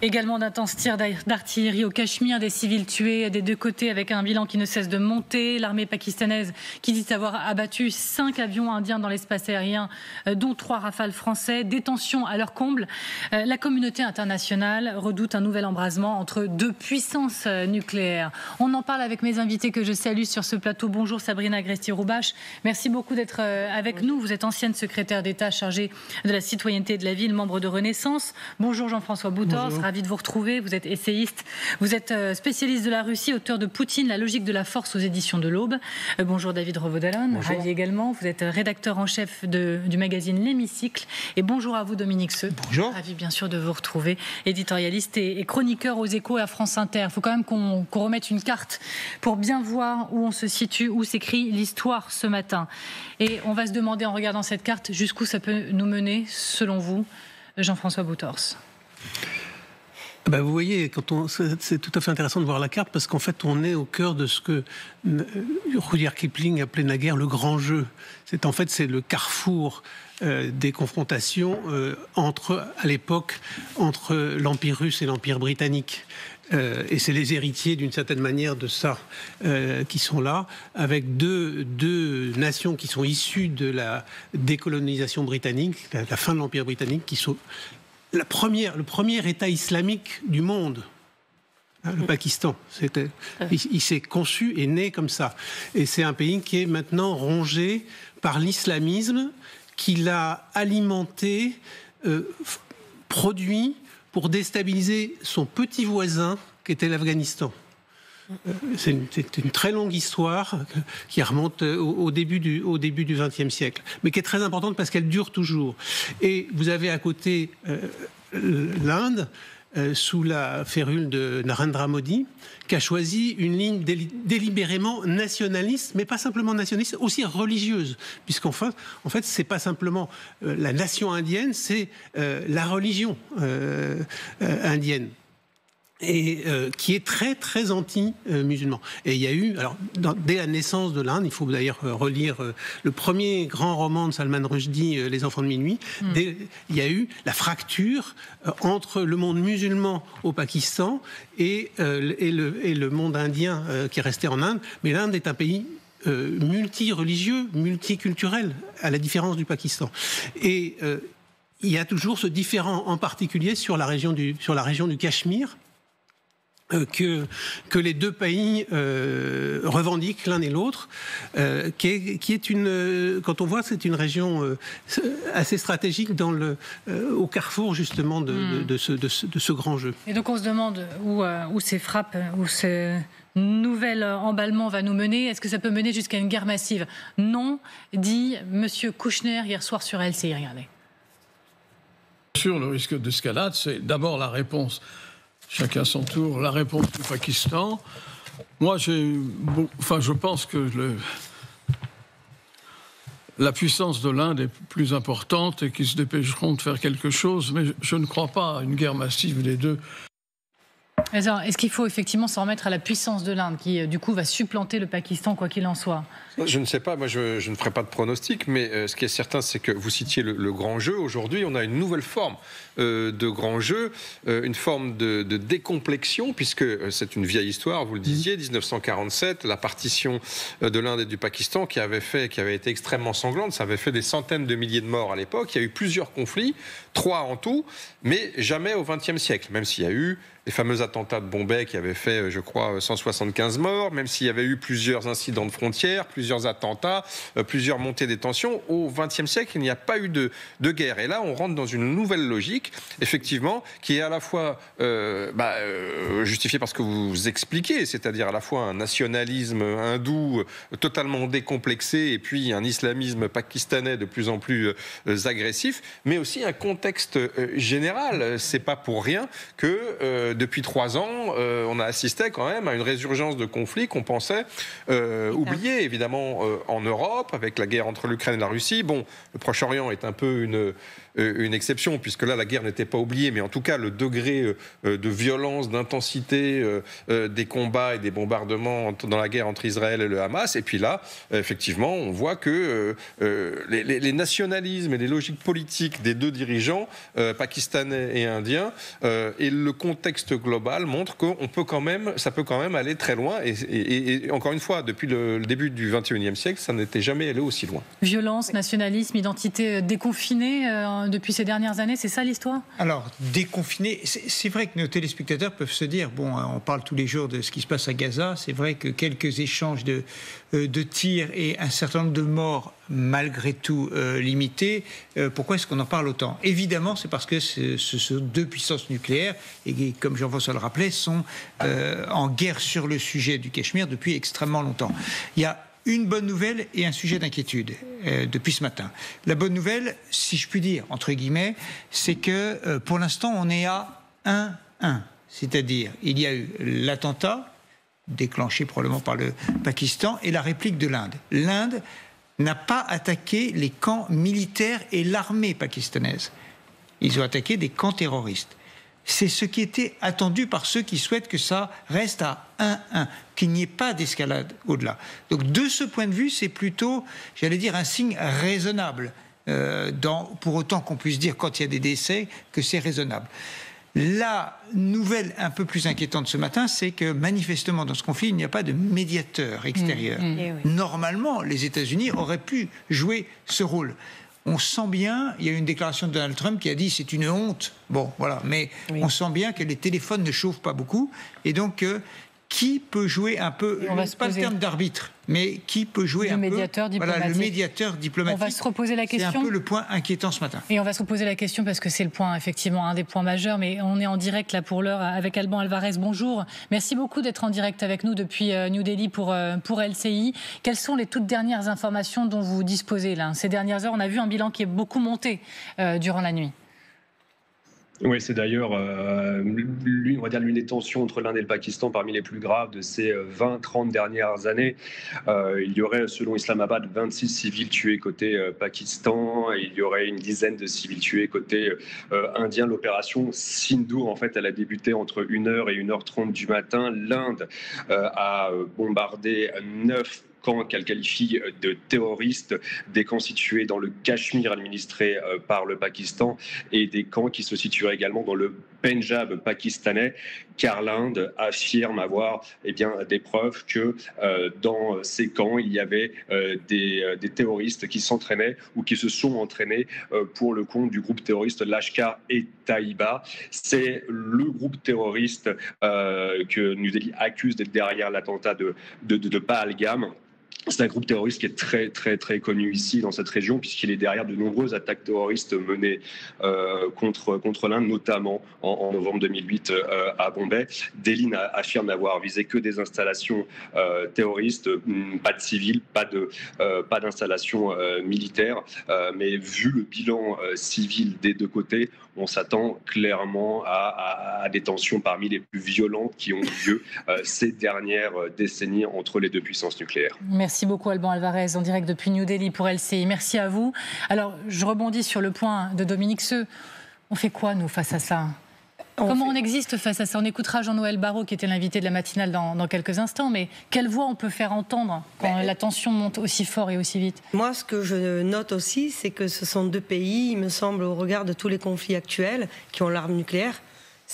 Également d'intenses tirs d'artillerie au Cachemire, des civils tués des deux côtés avec un bilan qui ne cesse de monter. L'armée pakistanaise qui dit avoir abattu 5 avions indiens dans l'espace aérien, dont 3 rafales français. Des tensions à leur comble. La communauté internationale redoute un nouvel embrasement entre deux puissances nucléaires. On en parle avec mes invités que je salue sur ce plateau. Bonjour Sabrina Agresti-Roubache. Merci beaucoup d'être avec nous. Vous êtes ancienne secrétaire d'État chargée de la citoyenneté de la ville, membre de Renaissance. Bonjour Jean-François Boutors. Bonjour. Ravi de vous retrouver. Vous êtes essayiste, vous êtes spécialiste de la Russie, auteur de Poutine, la logique de la force aux éditions de l'Aube. Bonjour David Revaud-Dallon, ravi également. Vous êtes rédacteur en chef du magazine L'Hémicycle. Et bonjour à vous Dominique Seux. Bonjour. Ravi bien sûr de vous retrouver, éditorialiste et chroniqueur aux Échos et à France Inter. Il faut quand même qu'on remette une carte pour bien voir où on se situe, où s'écrit l'histoire ce matin. Et on va se demander en regardant cette carte jusqu'où ça peut nous mener, selon vous, Jean-François Boutors. Vous voyez, c'est tout à fait intéressant de voir la carte parce qu'en fait, on est au cœur de ce que Rudyard Kipling appelait naguère le grand jeu. C'est le carrefour des confrontations à l'époque entre l'Empire russe et l'Empire britannique. Et c'est les héritiers d'une certaine manière de ça qui sont là, avec deux nations qui sont issues de la décolonisation britannique, la fin de l'Empire britannique, qui sont le premier État islamique du monde, le Pakistan. Il s'est conçu et né comme ça. Et c'est un pays qui est maintenant rongé par l'islamisme, qui l'a alimenté, produit pour déstabiliser son petit voisin, qui était l'Afghanistan. C'est une très longue histoire qui remonte au début du XXe siècle, mais qui est très importante parce qu'elle dure toujours. Et vous avez à côté l'Inde, sous la férule de Narendra Modi, qui a choisi une ligne délibérément nationaliste, mais pas simplement nationaliste, aussi religieuse, puisqu'en fait, c'est pas simplement la nation indienne, c'est la religion indienne. Et qui est très très anti-musulman. Et il y a eu, alors dès la naissance de l'Inde, il faut d'ailleurs relire le premier grand roman de Salman Rushdie, Les Enfants de minuit, il y a eu la fracture entre le monde musulman au Pakistan et le monde indien qui est resté en Inde. Mais l'Inde est un pays multi-religieux, multiculturel, à la différence du Pakistan. Et il y a toujours ce différend, en particulier sur la région du Cachemire, que les deux pays revendiquent l'un et l'autre, qui est une, quand on voit, c'est une région assez stratégique au carrefour justement de ce grand jeu. Et donc on se demande où ces frappes, où ce nouvel emballement va nous mener. Est-ce que ça peut mener jusqu'à une guerre massive? Non, dit Monsieur Kouchner hier soir sur LCI. Regardez. Sur le risque d'escalade, c'est d'abord la réponse. Chacun son tour. La réponse du Pakistan. Moi, je pense que la puissance de l'Inde est plus importante et qu'ils se dépêcheront de faire quelque chose, mais je ne crois pas à une guerre massive des deux. Alors, est-ce qu'il faut effectivement s'en remettre à la puissance de l'Inde qui, du coup, va supplanter le Pakistan, quoi qu'il en soit? Je ne sais pas, moi je ne ferai pas de pronostic, mais ce qui est certain, c'est que vous citiez le grand jeu. Aujourd'hui, on a une nouvelle forme de grand jeu, une forme de décomplexion, puisque c'est une vieille histoire, vous le disiez, 1947, la partition de l'Inde et du Pakistan qui avait été extrêmement sanglante, ça avait fait des centaines de milliers de morts à l'époque, il y a eu plusieurs conflits, 3 en tout, mais jamais au XXe siècle, même s'il y a eu les fameux attentats de Bombay qui avaient fait, je crois, 175 morts, même s'il y avait eu plusieurs incidents de frontières, plusieurs attentats, plusieurs montées des tensions. Au XXe siècle, il n'y a pas eu de guerre. Et là, on rentre dans une nouvelle logique, effectivement, qui est à la fois justifiée par ce que vous expliquez, c'est-à-dire à la fois un nationalisme hindou totalement décomplexé et puis un islamisme pakistanais de plus en plus agressif, mais aussi un contexte général. C'est pas pour rien que depuis 3 ans, on a assisté quand même à une résurgence de conflits qu'on pensait oubliés, évidemment, en Europe, avec la guerre entre l'Ukraine et la Russie. Bon, le Proche-Orient est un peu une exception, puisque là, la guerre n'était pas oubliée, mais en tout cas, le degré de violence, d'intensité des combats et des bombardements dans la guerre entre Israël et le Hamas. Et puis là, effectivement, on voit que les nationalismes et les logiques politiques des deux dirigeants, pakistanais et indiens, et le contexte global montrent que ça peut quand même aller très loin. Et encore une fois, depuis le début du XXIe siècle, ça n'était jamais allé aussi loin. Violence, nationalisme, identité déconfinée depuis ces dernières années, c'est ça l'histoire ? Alors, déconfiné, c'est vrai que nos téléspectateurs peuvent se dire, bon, on parle tous les jours de ce qui se passe à Gaza, c'est vrai que quelques échanges de tirs et un certain nombre de morts, malgré tout limités, pourquoi est-ce qu'on en parle autant ? Évidemment, c'est parce que ce sont deux puissances nucléaires, et comme Jean-François le rappelait, sont en guerre sur le sujet du Cachemire depuis extrêmement longtemps. Il y a une bonne nouvelle et un sujet d'inquiétude depuis ce matin. La bonne nouvelle, si je puis dire, entre guillemets, c'est que pour l'instant, on est à 1-1. C'est-à-dire, il y a eu l'attentat, déclenché probablement par le Pakistan, et la réplique de l'Inde. L'Inde n'a pas attaqué les camps militaires et l'armée pakistanaise. Ils ont attaqué des camps terroristes. C'est ce qui était attendu par ceux qui souhaitent que ça reste à 1-1, qu'il n'y ait pas d'escalade au-delà. Donc de ce point de vue, c'est plutôt, j'allais dire, un signe raisonnable, pour autant qu'on puisse dire, quand il y a des décès, que c'est raisonnable. La nouvelle un peu plus inquiétante ce matin, c'est que manifestement dans ce conflit, il n'y a pas de médiateur extérieur. Normalement, les États-Unis auraient pu jouer ce rôle. On sent bien, il y a eu une déclaration de Donald Trump qui a dit c'est une honte. Bon, voilà, mais on sent bien que les téléphones ne chauffent pas beaucoup. Et donc, qui peut jouer un peu, pas le terme d'arbitre, mais qui peut jouer un peu... le médiateur diplomatique. On va se reposer la question. C'est un peu le point inquiétant ce matin. Et on va se reposer la question parce que c'est le point, effectivement, un des points majeurs. Mais on est en direct là pour l'heure avec Alban Alvarez. Bonjour. Merci beaucoup d'être en direct avec nous depuis New Delhi pour LCI. Quelles sont les toutes dernières informations dont vous disposez là ? Ces dernières heures, on a vu un bilan qui est beaucoup monté durant la nuit. Oui, c'est d'ailleurs, on va dire, l'une des tensions entre l'Inde et le Pakistan parmi les plus graves de ces 20-30 dernières années. Il y aurait, selon Islamabad, 26 civils tués côté Pakistan, et il y aurait une dizaine de civils tués côté indien. L'opération Sindoor, en fait, elle a débuté entre 1h et 1h30 du matin. L'Inde a bombardé 9 camps qu'elle qualifie de terroristes, des camps situés dans le Cachemire administré par le Pakistan et des camps qui se situeraient également dans le Pendjab pakistanais, car l'Inde affirme avoir des preuves que dans ces camps, il y avait des terroristes qui s'entraînaient ou qui se sont entraînés pour le compte du groupe terroriste Lashkar-e-Taiba. C'est le groupe terroriste que New Delhi accuse d'être derrière l'attentat de Pahalgam. C'est un groupe terroriste qui est très, très, très connu ici, dans cette région, puisqu'il est derrière de nombreuses attaques terroristes menées contre l'Inde, notamment en novembre 2008 à Bombay. Delhi affirme n'avoir visé que des installations terroristes, pas de civils, pas d'installations militaires. Mais vu le bilan civil des deux côtés, on s'attend clairement à des tensions parmi les plus violentes qui ont eu lieu ces dernières décennies entre les deux puissances nucléaires. Merci beaucoup Alban Alvarez, en direct depuis New Delhi pour LCI. Merci à vous. Alors, je rebondis sur le point de Dominique Seux. On fait quoi, nous, face à ça ? Comment on existe face à ça ? On écoutera Jean-Noël Barrot, qui était l'invité de la matinale dans quelques instants, mais quelle voix on peut faire entendre quand la tension monte aussi fort et aussi vite ? Moi, ce que je note aussi, c'est que ce sont deux pays, il me semble, au regard de tous les conflits actuels, qui ont l'arme nucléaire.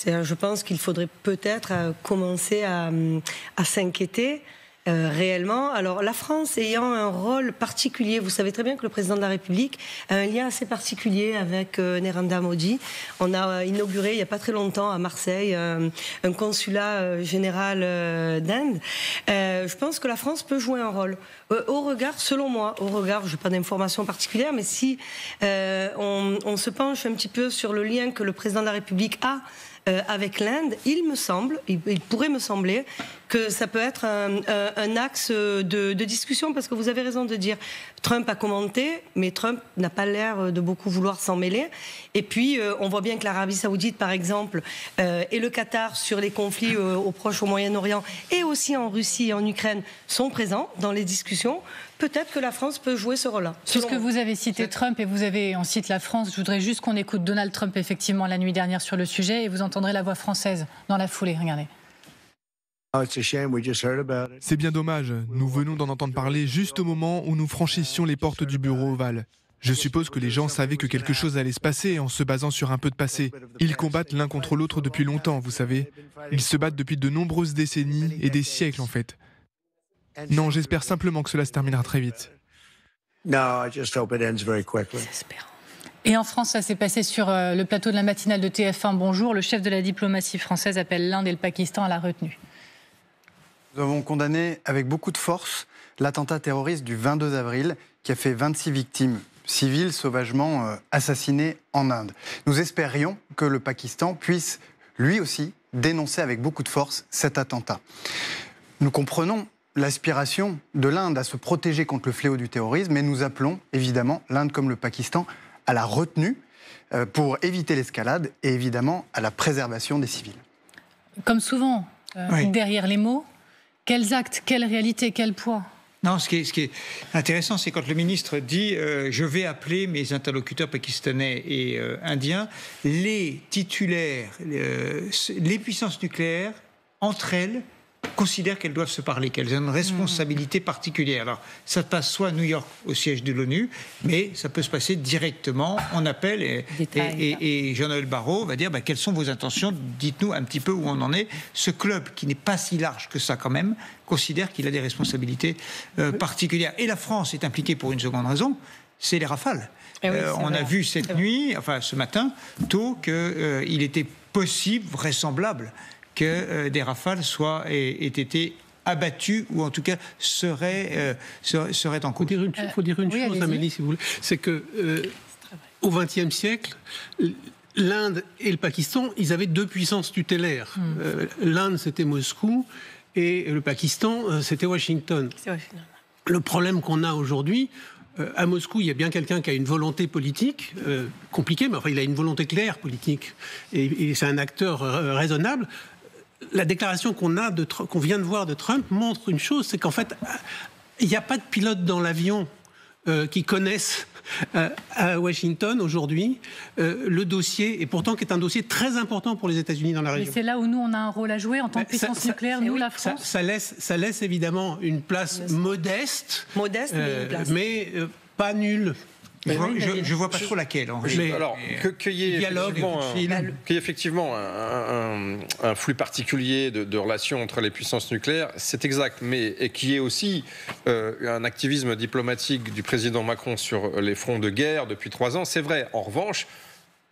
Je pense qu'il faudrait peut-être commencer à s'inquiéter réellement. Alors, la France ayant un rôle particulier, vous savez très bien que le président de la République a un lien assez particulier avec Narendra Modi. On a inauguré il n'y a pas très longtemps à Marseille un consulat général d'Inde. Je pense que la France peut jouer un rôle. Au regard, selon moi, je n'ai pas d'informations particulières, mais si on se penche un petit peu sur le lien que le président de la République a avec l'Inde, il pourrait me sembler que ça peut être un axe de discussion, parce que vous avez raison de dire, Trump a commenté, mais Trump n'a pas l'air de beaucoup vouloir s'en mêler. Et puis, on voit bien que l'Arabie Saoudite, par exemple, et le Qatar, sur les conflits au Proche, au Moyen-Orient, et aussi en Russie et en Ukraine, sont présents dans les discussions. peut-être que la France peut jouer ce rôle-là. Puisque vous avez cité Trump et on cite la France, je voudrais juste qu'on écoute Donald Trump effectivement la nuit dernière sur le sujet et vous entendrez la voix française dans la foulée. Regardez. C'est bien dommage, nous venons d'en entendre parler juste au moment où nous franchissions les portes du bureau ovale. Je suppose que les gens savaient que quelque chose allait se passer en se basant sur un peu de passé. Ils combattent l'un contre l'autre depuis longtemps, vous savez. Ils se battent depuis de nombreuses décennies et des siècles en fait. Non, j'espère simplement que cela se terminera très vite. Et en France, ça s'est passé sur le plateau de la matinale de TF1 Bonjour. Le chef de la diplomatie française appelle l'Inde et le Pakistan à la retenue. Nous avons condamné avec beaucoup de force l'attentat terroriste du 22 avril qui a fait 26 victimes civiles sauvagement assassinées en Inde. Nous espérions que le Pakistan puisse lui aussi dénoncer avec beaucoup de force cet attentat. Nous comprenons l'aspiration de l'Inde à se protéger contre le fléau du terrorisme, mais nous appelons évidemment l'Inde comme le Pakistan à la retenue pour éviter l'escalade et évidemment à la préservation des civils. Comme souvent, derrière les mots, quels actes, quelle réalité, quel poids ? Non, ce qui est intéressant, c'est quand le ministre dit je vais appeler mes interlocuteurs pakistanais et indiens, les titulaires, les puissances nucléaires, entre elles, considèrent qu'elles doivent se parler, qu'elles ont une responsabilité particulière. Alors, ça passe soit à New York, au siège de l'ONU, mais ça peut se passer directement en appel. Et Jean-Noël Barrot va dire quelles sont vos intentions, dites-nous un petit peu où on en est. Ce club, qui n'est pas si large que ça quand même, considère qu'il a des responsabilités particulières. Et la France est impliquée pour une seconde raison, c'est les Rafales. On a vu cette nuit, enfin ce matin, tôt, qu'il était possible, vraisemblable, que des Rafales aient été abattus ou en tout cas seraient en cause. Il faut dire une chose, Amélie, si vous voulez. C'est que au XXe siècle, l'Inde et le Pakistan, ils avaient deux puissances tutélaires. L'Inde, c'était Moscou, et le Pakistan, c'était Washington. Le problème qu'on a aujourd'hui, à Moscou, il y a bien quelqu'un qui a une volonté politique, compliquée, mais enfin, il a une volonté claire politique, et c'est un acteur raisonnable. La déclaration qu'on vient de voir de Trump montre une chose, c'est qu'en fait, il n'y a pas de pilote dans l'avion qui connaissent à Washington aujourd'hui le dossier, et pourtant qui est un dossier très important pour les États-Unis dans la région. Et c'est là où nous, on a un rôle à jouer en tant que puissance nucléaire, nous, la France. Ça laisse évidemment une place modeste, mais pas nulle. Je ne vois pas trop laquelle. Alors, qu'il y ait effectivement un flux particulier de relations entre les puissances nucléaires, c'est exact, mais qu'il y ait aussi un activisme diplomatique du président Macron sur les fronts de guerre depuis 3 ans, c'est vrai. En revanche,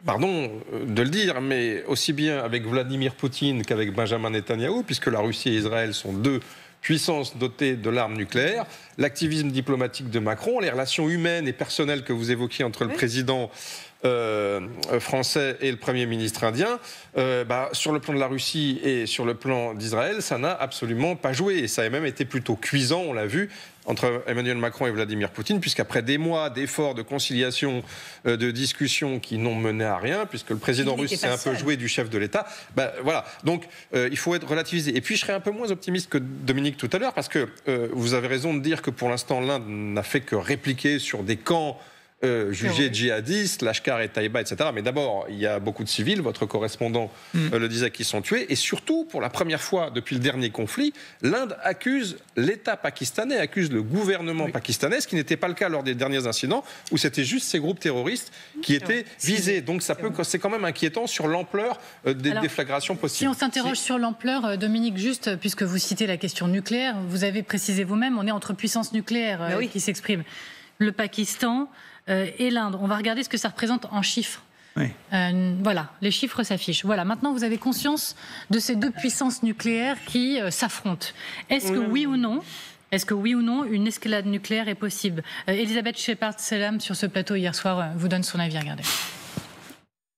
pardon de le dire, mais aussi bien avec Vladimir Poutine qu'avec Benjamin Netanyahou, puisque la Russie et Israël sont deux puissance dotée de l'arme nucléaire, l'activisme diplomatique de Macron, les relations humaines et personnelles que vous évoquiez entre le président français et le Premier ministre indien, sur le plan de la Russie et sur le plan d'Israël, ça n'a absolument pas joué. Et ça a même été plutôt cuisant, on l'a vu, entre Emmanuel Macron et Vladimir Poutine, puisqu'après des mois d'efforts, de conciliation, de discussions qui n'ont mené à rien, puisque le président russe s'est un peu joué du chef de l'État, voilà. Donc, il faut être relativisé. Et puis, je serais un peu moins optimiste que Dominique tout à l'heure, parce que vous avez raison de dire que pour l'instant, l'Inde n'a fait que répliquer sur des camps jugés djihadistes, Lashkar et Taïba, etc. Mais d'abord, il y a beaucoup de civils, votre correspondant le disait, qui sont tués. Et surtout, pour la première fois depuis le dernier conflit, l'Inde accuse l'État pakistanais, accuse le gouvernement pakistanais, ce qui n'était pas le cas lors des derniers incidents, où c'était juste ces groupes terroristes qui étaient visés. Donc c'est quand même inquiétant sur l'ampleur des déflagrations possibles. Si on s'interroge sur l'ampleur, Dominique, juste, puisque vous citez la question nucléaire, vous avez précisé vous-même, on est entre puissances nucléaires qui s'expriment. Le Pakistan et l'Inde. On va regarder ce que ça représente en chiffres. Voilà, les chiffres s'affichent. Voilà, maintenant vous avez conscience de ces deux puissances nucléaires qui s'affrontent. Est-ce que oui ou non, une escalade nucléaire est possible ? Elisabeth Shepard-Selam, sur ce plateau hier soir, vous donne son avis. Regardez.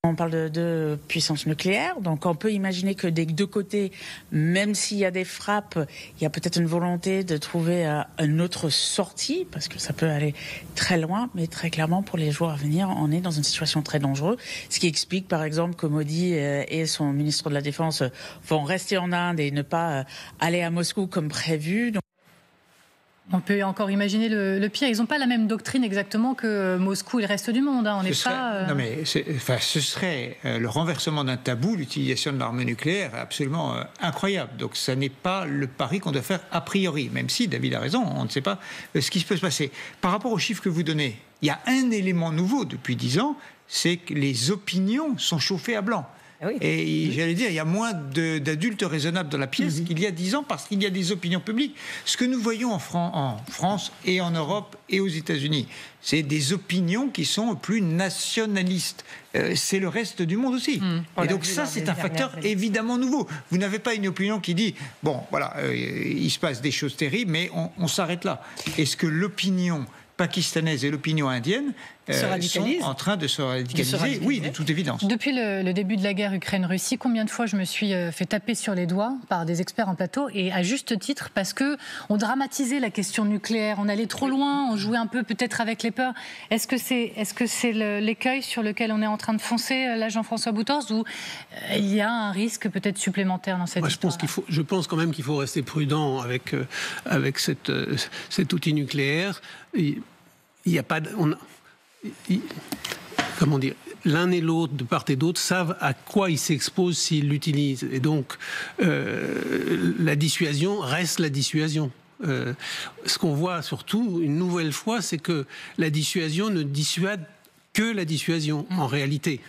On parle de puissance nucléaire, donc on peut imaginer que des deux côtés, même s'il y a des frappes, il y a peut-être une volonté de trouver une autre sortie, parce que ça peut aller très loin, mais très clairement, pour les jours à venir, on est dans une situation très dangereuse. Ce qui explique, par exemple, que Modi et son ministre de la Défense vont rester en Inde et ne pas aller à Moscou comme prévu. Donc On peut encore imaginer le pire. Ils n'ont pas la même doctrine exactement que Moscou et le reste du monde. On n'est pas. Non, mais ce serait le renversement d'un tabou, l'utilisation de l'arme nucléaire, absolument incroyable. Donc, ça n'est pas le pari qu'on doit faire a priori, même si David a raison, on ne sait pas ce qui peut se passer. Par rapport aux chiffres que vous donnez, il y a un élément nouveau depuis 10 ans, c'est que les opinions sont chauffées à blanc. Oui. Et j'allais dire, il y a moins d'adultes raisonnables dans la pièce qu'il y a 10 ans parce qu'il y a des opinions publiques. Ce que nous voyons en France et en Europe et aux États-Unis, c'est des opinions qui sont plus nationalistes. C'est le reste du monde aussi. Et donc ça, c'est un facteur évidemment nouveau. Vous n'avez pas une opinion qui dit, bon, voilà, il se passe des choses terribles, mais on s'arrête là. Est-ce que l'opinion pakistanaise et l'opinion indienne sont en train de se radicaliser, oui, de toute évidence. Depuis le début de la guerre Ukraine-Russie, combien de fois je me suis fait taper sur les doigts par des experts en plateau, et à juste titre, parce qu'on dramatisait la question nucléaire, on allait trop loin, on jouait un peu peut-être avec les peurs. Est-ce que c'est l'écueil sur lequel on est en train de foncer, là, Jean-François Boutors, ou il y a un risque peut-être supplémentaire dans cette histoire? Je pense quand même qu'il faut rester prudent avec cet outil nucléaire. Il n'y a pas comment dire, l'un et l'autre, de part et d'autre, savent à quoi ils s'exposent s'ils l'utilisent. Et donc, la dissuasion reste la dissuasion. Ce qu'on voit surtout, une nouvelle fois, c'est que la dissuasion ne dissuade que la dissuasion, en réalité.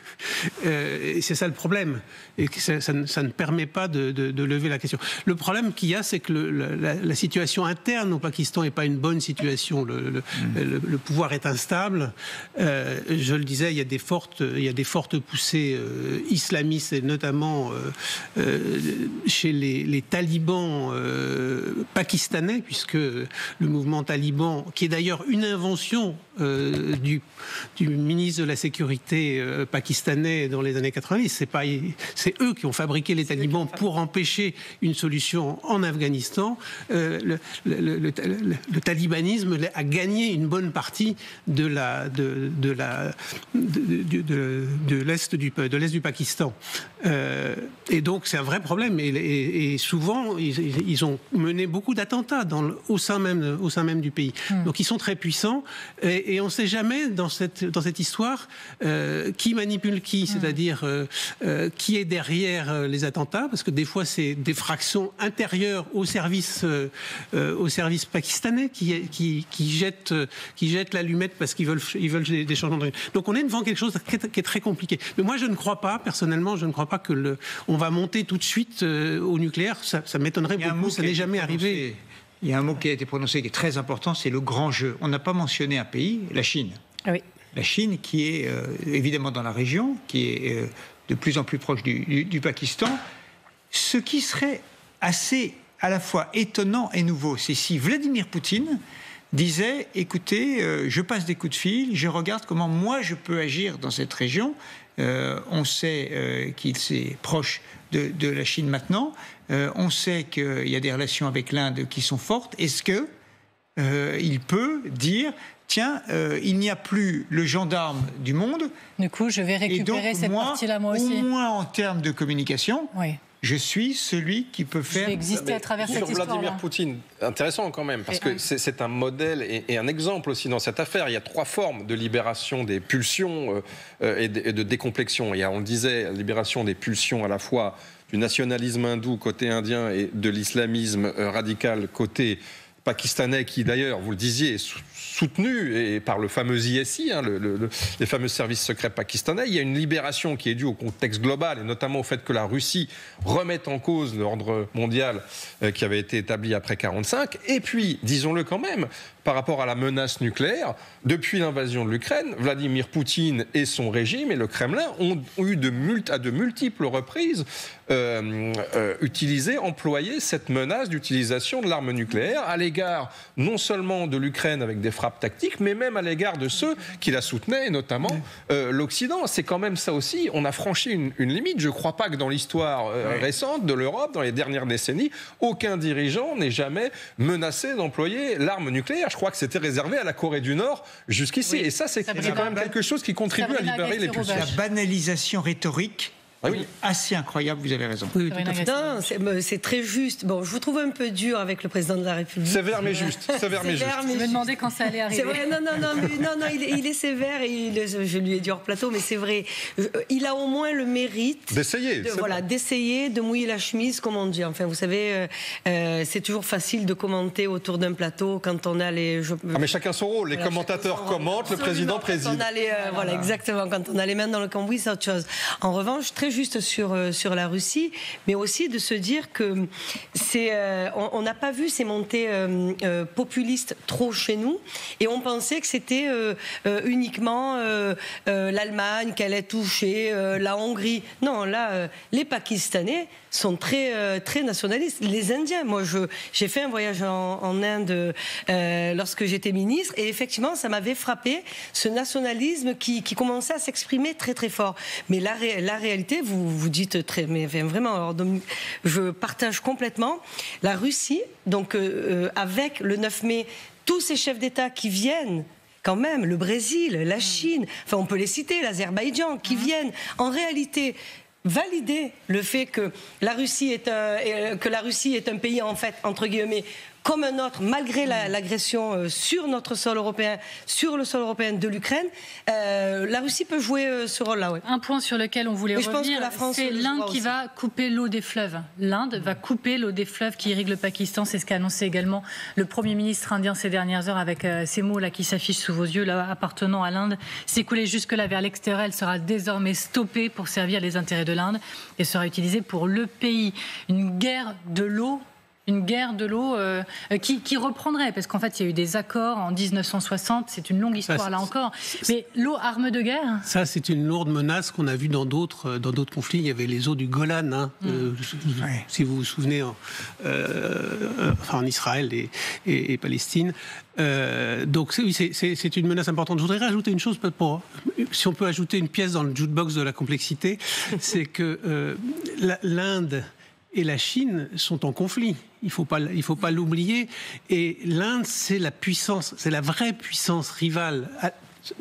Et c'est ça le problème. Et que ça ne permet pas de lever la question. Le problème qu'il y a, c'est que la situation interne au Pakistan n'est pas une bonne situation. Le pouvoir est instable. Je le disais, il y a des fortes poussées islamistes, et notamment chez les talibans pakistanais, puisque le mouvement taliban, qui est d'ailleurs une invention du ministre de la Sécurité pakistanais dans les années 90. C'est eux qui ont fabriqué les talibans pour empêcher une solution en Afghanistan. Le talibanisme a gagné une bonne partie de l'est du Pakistan. Et donc c'est un vrai problème. Et souvent ils ont mené beaucoup d'attentats au sein même du pays. Donc ils sont très puissants. Et on ne sait jamais dans cette histoire qui manipule qui, c'est-à-dire qui est derrière les attentats, parce que des fois c'est des fractions intérieures au service pakistanais qui jettent l'allumette parce qu'ils veulent des changements de... Donc on est devant quelque chose qui est très compliqué. Mais moi je ne crois pas, personnellement, que on va monter tout de suite au nucléaire. Ça m'étonnerait beaucoup, ça n'est jamais arrivé. Il y a un mot qui a été prononcé qui est très important, c'est le grand jeu. On n'a pas mentionné un pays, la Chine. Oui. La Chine qui est évidemment dans la région, qui est de plus en plus proche du Pakistan. Ce qui serait assez à la fois étonnant et nouveau, c'est si Vladimir Poutine disait, écoutez, je passe des coups de fil, je regarde comment moi je peux agir dans cette région. On sait qu'il est proche de la Chine maintenant. On sait qu'il y a des relations avec l'Inde qui sont fortes. Est-ce que il peut dire, tiens, il n'y a plus le gendarme du monde. Du coup, je vais récupérer cette partie-là moi aussi. Au moins en termes de communication. Oui. Je suis celui qui peut faire... Je vais exister à travers cette histoire-là. Sur Vladimir Poutine, intéressant quand même, parce que c'est un modèle et un exemple aussi dans cette affaire. Il y a 3 formes de libération des pulsions et de décomplexion. On le disait, libération des pulsions à la fois du nationalisme hindou côté indien et de l'islamisme radical côté pakistanais, qui d'ailleurs, vous le disiez, est soutenu et par le fameux ISI, les fameux services secrets pakistanais. Il y a une libération qui est due au contexte global, et notamment au fait que la Russie remette en cause l'ordre mondial qui avait été établi après 1945. Et puis, disons-le quand même, par rapport à la menace nucléaire, depuis l'invasion de l'Ukraine, Vladimir Poutine et son régime et le Kremlin ont eu à de multiples reprises employé cette menace d'utilisation de l'arme nucléaire à l'égard non seulement de l'Ukraine avec des frappes tactiques, mais même à l'égard de ceux qui la soutenaient, et notamment l'Occident. C'est quand même ça aussi, on a franchi une limite. Je ne crois pas que dans l'histoire récente de l'Europe, dans les dernières décennies, aucun dirigeant n'ait jamais menacé d'employer l'arme nucléaire. Je crois que c'était réservé à la Corée du Nord jusqu'ici. Et ça, c'est quand même quelque chose qui contribue à libérer les pulsions. La banalisation rhétorique assez incroyable, vous avez raison. Oui, tout à fait. Non, c'est très juste. Bon, je vous trouve un peu dur avec le président de la République. Sévère mais juste. Sévère mais juste. Je me demandais quand ça allait arriver. C'est vrai, non, il est sévère et je lui ai dit hors plateau, mais c'est vrai. Il a au moins le mérite d'essayer. D'essayer de mouiller la chemise, comme on dit. Enfin, vous savez, c'est toujours facile de commenter autour d'un plateau quand on a les. Mais chacun son rôle. Les commentateurs commentent, le président préside. Voilà, exactement. Quand on a les mains dans le cambouis, c'est autre chose. En revanche, très juste sur la Russie, mais aussi de se dire que on n'a pas vu ces montées populistes trop chez nous, et on pensait que c'était uniquement l'Allemagne qui allait toucher, la Hongrie. Non, là, les Pakistanais sont très nationalistes. Les Indiens, moi, j'ai fait un voyage en Inde lorsque j'étais ministre, et effectivement, ça m'avait frappé, ce nationalisme qui commençait à s'exprimer très très fort. Mais la réalité, vous dites mais vraiment, alors, je partage complètement. La Russie, donc avec le 9 mai, tous ces chefs d'État qui viennent, quand même, le Brésil, la Chine, enfin on peut les citer, l'Azerbaïdjan, qui viennent en réalité valider le fait que la Russie est un pays, en fait, entre guillemets, comme un autre, malgré l'agression sur notre sol européen, sur le sol européen de l'Ukraine. La Russie peut jouer ce rôle-là. Ouais. Un point sur lequel on voulait revenir, c'est l'Inde qui va couper l'eau des fleuves. L'Inde va couper l'eau des fleuves qui irriguent le Pakistan. C'est ce qu'a annoncé également le Premier ministre indien ces dernières heures, avec ces mots-là qui s'affichent sous vos yeux, là, appartenant à l'Inde. S'écouler jusque-là vers l'extérieur, elle sera désormais stoppée pour servir les intérêts de l'Inde et sera utilisée pour le pays. Une guerre de l'eau qui reprendrait, parce qu'en fait il y a eu des accords en 1960, c'est une longue histoire là encore, mais l'eau, arme de guerre. Ça, c'est une lourde menace qu'on a vue dans d'autres conflits. Il y avait les eaux du Golan, si vous vous souvenez, en Israël et Palestine. Donc c'est une menace importante. Je voudrais rajouter une chose, si on peut ajouter une pièce dans le jukebox de la complexité, c'est que l'Inde et la Chine sont en conflit. Il faut pas l'oublier. Et l'Inde, c'est la vraie puissance rivale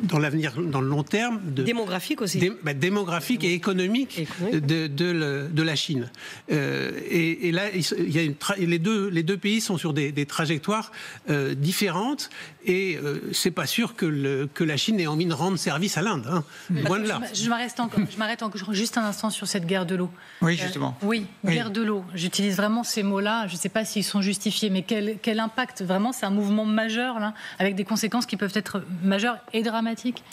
dans l'avenir, dans le long terme, démographique aussi, démographique et économique de la Chine. Et là, il y a les deux pays sont sur des trajectoires différentes, et c'est pas sûr que la Chine ait envie de rendre service à l'Inde. Hein. Loin de là. Je m'arrête encore juste un instant sur cette guerre de l'eau. Oui, justement. Guerre de l'eau. J'utilise vraiment ces mots-là. Je ne sais pas s'ils sont justifiés, mais quel impact, vraiment, c'est un mouvement majeur là, avec des conséquences qui peuvent être majeures et dramatiques.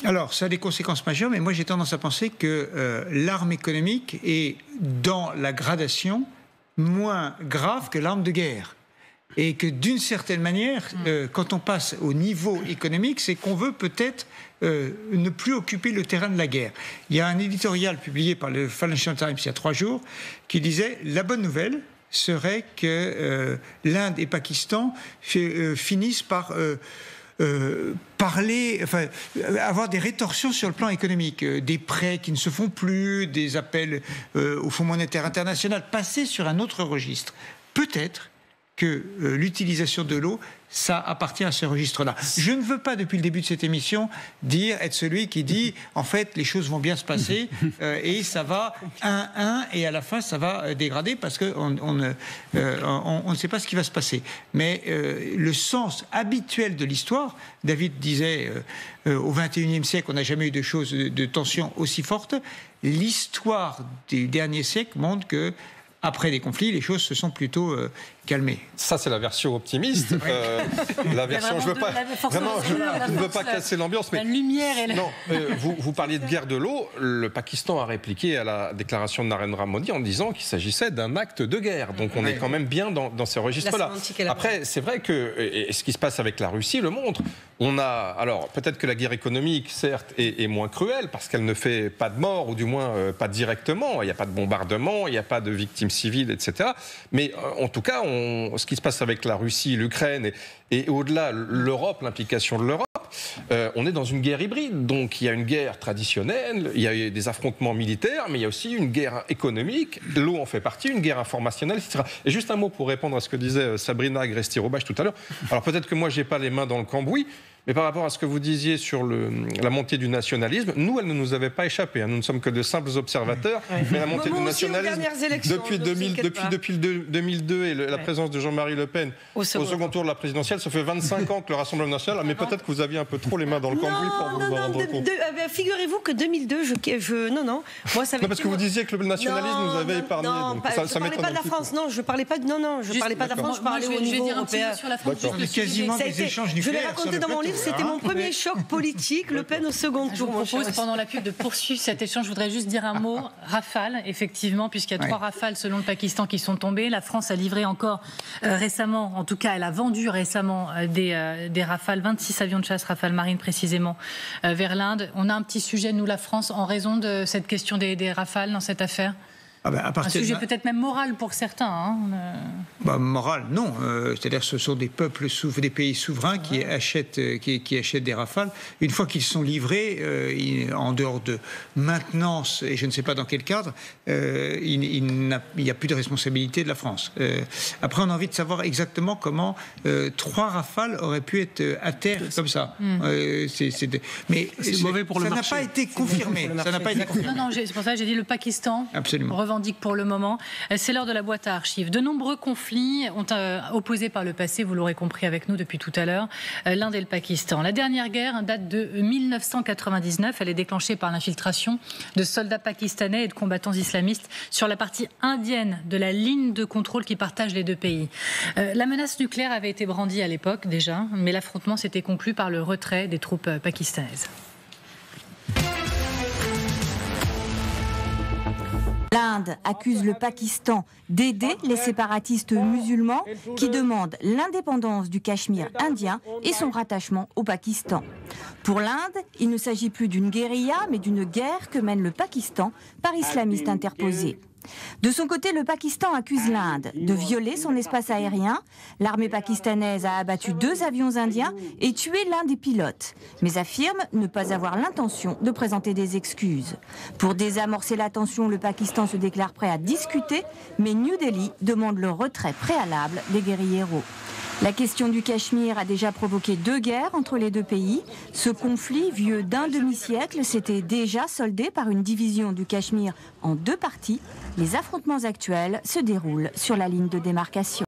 Alors, ça a des conséquences majeures, mais moi j'ai tendance à penser que l'arme économique est dans la gradation moins grave que l'arme de guerre. Et que d'une certaine manière, quand on passe au niveau économique, c'est qu'on veut peut-être ne plus occuper le terrain de la guerre. Il y a un éditorial publié par le Financial Times il y a 3 jours qui disait « La bonne nouvelle serait que l'Inde et Pakistan finissent par... avoir des rétorsions sur le plan économique, des prêts qui ne se font plus, des appels au Fonds monétaire international, passer sur un autre registre. Peut-être que l'utilisation de l'eau, ça appartient à ce registre-là. Je ne veux pas, depuis le début de cette émission, être celui qui dit, en fait, les choses vont bien se passer et ça va 1-1 et à la fin, ça va dégrader parce qu'on ne sait pas ce qui va se passer. Mais le sens habituel de l'histoire, David disait, au XXIe siècle, on n'a jamais eu de tensions aussi fortes. L'histoire des derniers siècles montre que après des conflits, les choses se sont plutôt calmées. Ça, c'est la version optimiste. La version, je ne veux pas casser l'ambiance. Mais la lumière est là. Non, vous parliez de guerre de l'eau. Le Pakistan a répliqué à la déclaration de Narendra Modi en disant qu'il s'agissait d'un acte de guerre. Donc on est quand même bien dans ces registres-là. Après, c'est vrai que et ce qui se passe avec la Russie le montre. Alors, peut-être que la guerre économique, certes, est moins cruelle parce qu'elle ne fait pas de morts, ou du moins pas directement. Il n'y a pas de bombardement, il n'y a pas de victimes civiles, etc. Mais en tout cas, ce qui se passe avec la Russie, l'Ukraine et au-delà, l'Europe, l'implication de l'Europe, on est dans une guerre hybride. Donc il y a une guerre traditionnelle, il y a des affrontements militaires, mais il y a aussi une guerre économique, l'eau en fait partie, une guerre informationnelle, etc. Et juste un mot pour répondre à ce que disait Sabrina Agresti-Roubache tout à l'heure. Alors peut-être que moi, je n'ai pas les mains dans le cambouis, Mais par rapport à ce que vous disiez sur la montée du nationalisme, nous, elle ne nous avait pas échappé. Nous ne sommes que de simples observateurs. Mais la montée du nationalisme, depuis 2002 et la présence de Jean-Marie Le Pen au second tour de la présidentielle, ça fait 25 ans que le Rassemblement national... Mais peut-être que vous aviez un peu trop les mains dans le cambouis pour vous en rendre compte. Figurez-vous que 2002, non. Moi, ça parce que vous disiez que le nationalisme nous avait épargné. Non, je ne parlais pas de la France. Non, je ne parlais pas de... je parlais pas de la France, je parlais au niveau européen. Quasiment des échanges nucléaires. Je l'ai raconté dans mon livre, c'était mon premier choc politique, Le Pen au second tour. Je vous propose pendant la pub de poursuivre cet échange. Je voudrais juste dire un mot. Rafale, effectivement, puisqu'il y a 3 rafales selon le Pakistan qui sont tombées. La France a livré encore récemment, en tout cas elle a vendu récemment des Rafales, 26 avions de chasse Rafale Marine précisément, vers l'Inde. On a un petit sujet, nous la France, en raison de cette question des Rafales dans cette affaire. Un sujet peut-être même moral pour certains. Moral, non. C'est-à-dire ce sont des peuples, des pays souverains qui achètent des Rafales. Une fois qu'ils sont livrés, en dehors de maintenance, et je ne sais pas dans quel cadre, il n'y a plus de responsabilité de la France. Après, on a envie de savoir exactement comment 3 Rafales auraient pu être à terre comme ça. Mais c'est mauvais pour le marché. Ça n'a pas été confirmé. Non, c'est pour ça que j'ai dit le Pakistan. Absolument. Revendique pour le moment. C'est l'heure de la boîte à archives. De nombreux conflits ont opposé par le passé, vous l'aurez compris avec nous depuis tout à l'heure, l'Inde et le Pakistan. La dernière guerre date de 1999. Elle est déclenchée par l'infiltration de soldats pakistanais et de combattants islamistes sur la partie indienne de la ligne de contrôle qui partage les 2 pays. La menace nucléaire avait été brandie à l'époque déjà, mais l'affrontement s'était conclu par le retrait des troupes pakistanaises. L'Inde accuse le Pakistan d'aider les séparatistes musulmans qui demandent l'indépendance du Cachemire indien et son rattachement au Pakistan. Pour l'Inde, il ne s'agit plus d'une guérilla, mais d'une guerre que mène le Pakistan par islamistes interposés. De son côté, le Pakistan accuse l'Inde de violer son espace aérien. L'armée pakistanaise a abattu 2 avions indiens et tué l'un des pilotes, mais affirme ne pas avoir l'intention de présenter des excuses. Pour désamorcer la tension, le Pakistan se déclare prêt à discuter, mais New Delhi demande le retrait préalable des guérilleros. La question du Cachemire a déjà provoqué 2 guerres entre les 2 pays. Ce conflit, vieux d'un demi-siècle, s'était déjà soldé par une division du Cachemire en 2 parties. Les affrontements actuels se déroulent sur la ligne de démarcation.